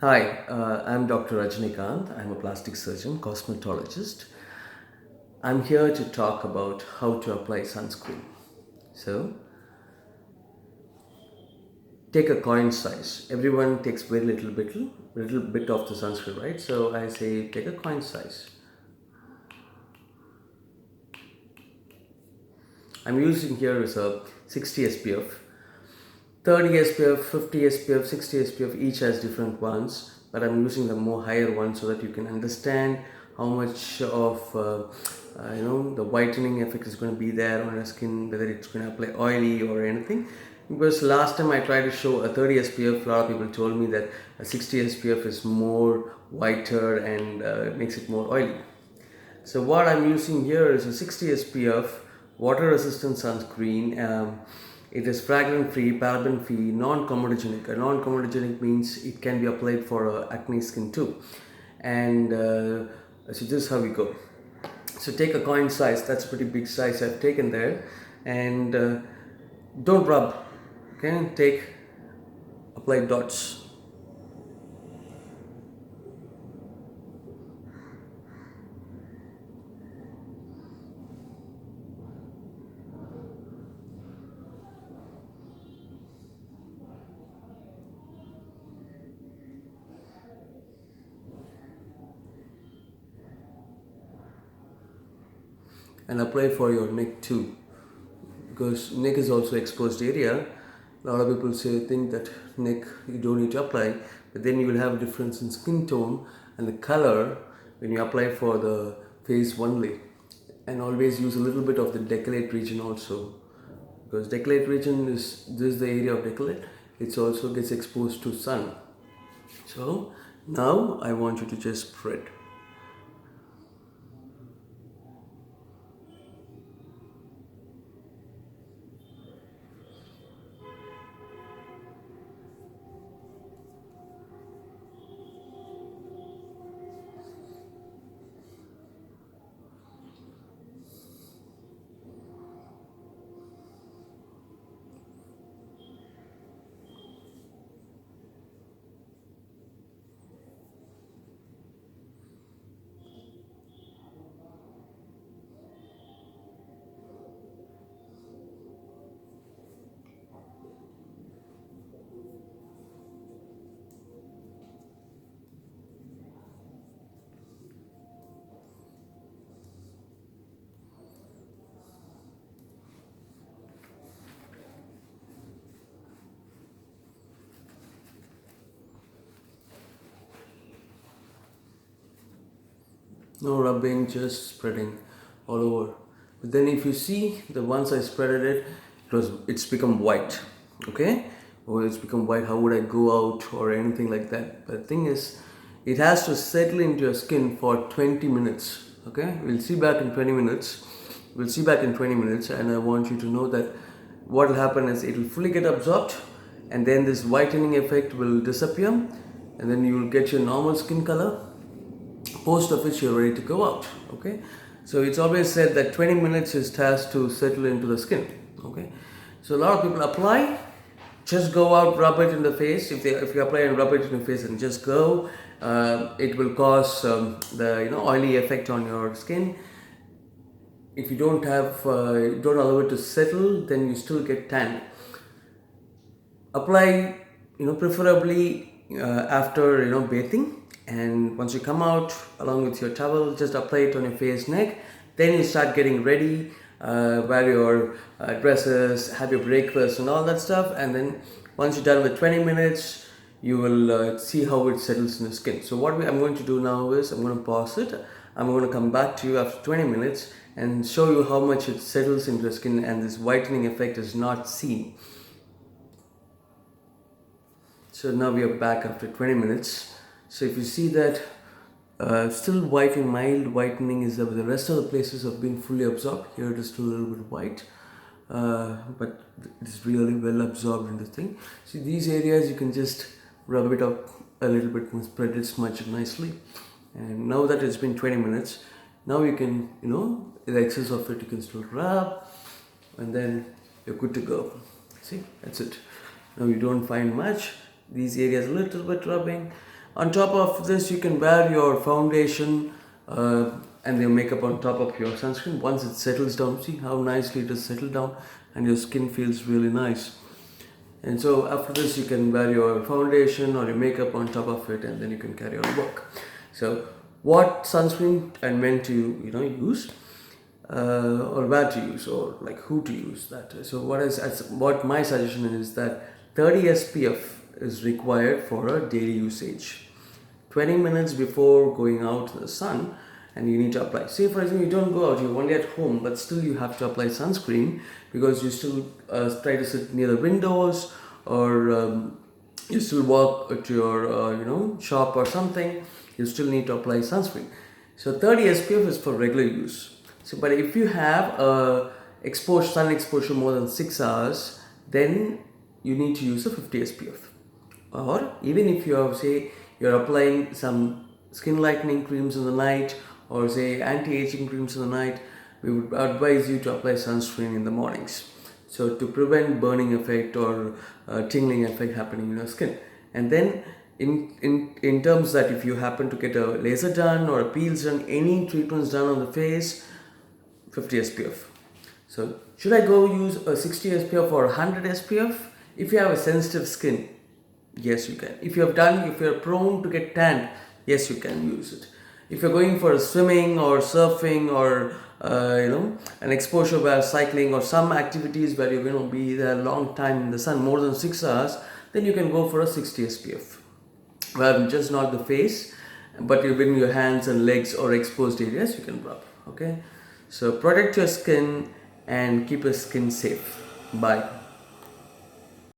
Hi, I'm Dr. Rajnikant. I'm a plastic surgeon, cosmetologist. I'm here to talk about how to apply sunscreen. So, take a coin size. Everyone takes very little bit of the sunscreen, right? So I say take a coin size. I'm using here is a 60 SPF, 30 SPF, 50 SPF, 60 SPF. Each has different ones, but I'm using the more higher one so that you can understand how much of the whitening effect is going to be there on your skin, whether it's going to apply oily or anything. Because last time I tried to show a 30 SPF, a lot of people told me that a 60 SPF is more whiter and makes it more oily. So what I'm using here is a 60 SPF water resistant sunscreen. It is fragrance free, paraben free, non-comedogenic. Non-comedogenic means it can be applied for acne skin too. And so this is how we go. So take a coin size. That's a pretty big size I've taken there, and don't rub. Okay, apply dots. And apply for your neck too, because neck is also exposed area. A lot of people think that neck you don't need to apply, but then you will have a difference in skin tone and the color when you apply for the face only. And always use a little bit of the decollete region also, because decollete region is this is the area of decollete. It also gets exposed to sun. So now I want you to just spread. No rubbing, just spreading all over. But then if you see the once I spreaded it, it's become white. Okay? Or it's become white, how would I go out or anything like that? But the thing is, it has to settle into your skin for 20 minutes. Okay? We'll see back in 20 minutes. We'll see back in 20 minutes, and I want you to know that what will happen is it will fully get absorbed, and then this whitening effect will disappear, and then you will get your normal skin color, post of which you're ready to go out. Okay, so it's always said that 20 minutes is tasked to settle into the skin. Okay, so a lot of people apply, just go out, rub it in the face. If you apply and rub it in the face and just go, it will cause the oily effect on your skin. If you don't allow it to settle, then you still get tan. Apply, preferably after bathing, and once you come out along with your towel, just apply it on your face, neck. Then you start getting ready, wear your dresses, have your breakfast and all that stuff, and then once you're done with 20 minutes, you will see how it settles in the skin. So I'm going to do now is I'm going to pause it. I'm going to come back to you after 20 minutes and show you how much it settles into the skin, and this whitening effect is not seen. So now we are back after 20 minutes. So if you see that still whitening, mild whitening is there, but the rest of the places have been fully absorbed. Here it is still a little bit white, but it's really well absorbed in the thing. See, these areas you can just rub it up a little bit and spread it, smudge it nicely. And now that it's been 20 minutes, now you can, the excess of it you can still rub, and then you're good to go. See, that's it. Now you don't find much. These areas a little bit rubbing, On top of this, you can wear your foundation and your makeup on top of your sunscreen. Once it settles down, see how nicely it has settled down, and your skin feels really nice. And so after this, you can wear your foundation or your makeup on top of it, and then you can carry on work. So what sunscreen and when to use, or where to use, or like who to use that. So what my suggestion is that 30 SPF is required for a daily usage. 20 minutes before going out in the sun, and you need to apply. Say for example, you don't go out, you're only at home, but still you have to apply sunscreen because you still try to sit near the windows, or you still walk to your shop or something. You still need to apply sunscreen. So 30 SPF is for regular use. So, but if you have sun exposure more than 6 hours, then you need to use a 50 SPF. Or even if you have, say, you're applying some skin lightening creams in the night, or say anti-aging creams in the night, we would advise you to apply sunscreen in the mornings, so to prevent burning effect or tingling effect happening in your skin. And then in terms that if you happen to get a laser done or a peels done, any treatments done on the face, 50 SPF. So should I go use a 60 SPF or 100 SPF? If you have a sensitive skin, yes you can. If you're prone to get tanned, yes you can use it. If you're going for swimming or surfing or an exposure where cycling or some activities where you're going to be there a long time in the sun, more than 6 hours, then you can go for a 60 SPF. Well, just not the face, but even your hands and legs or exposed areas you can rub. Okay, so protect your skin and keep your skin safe. Bye.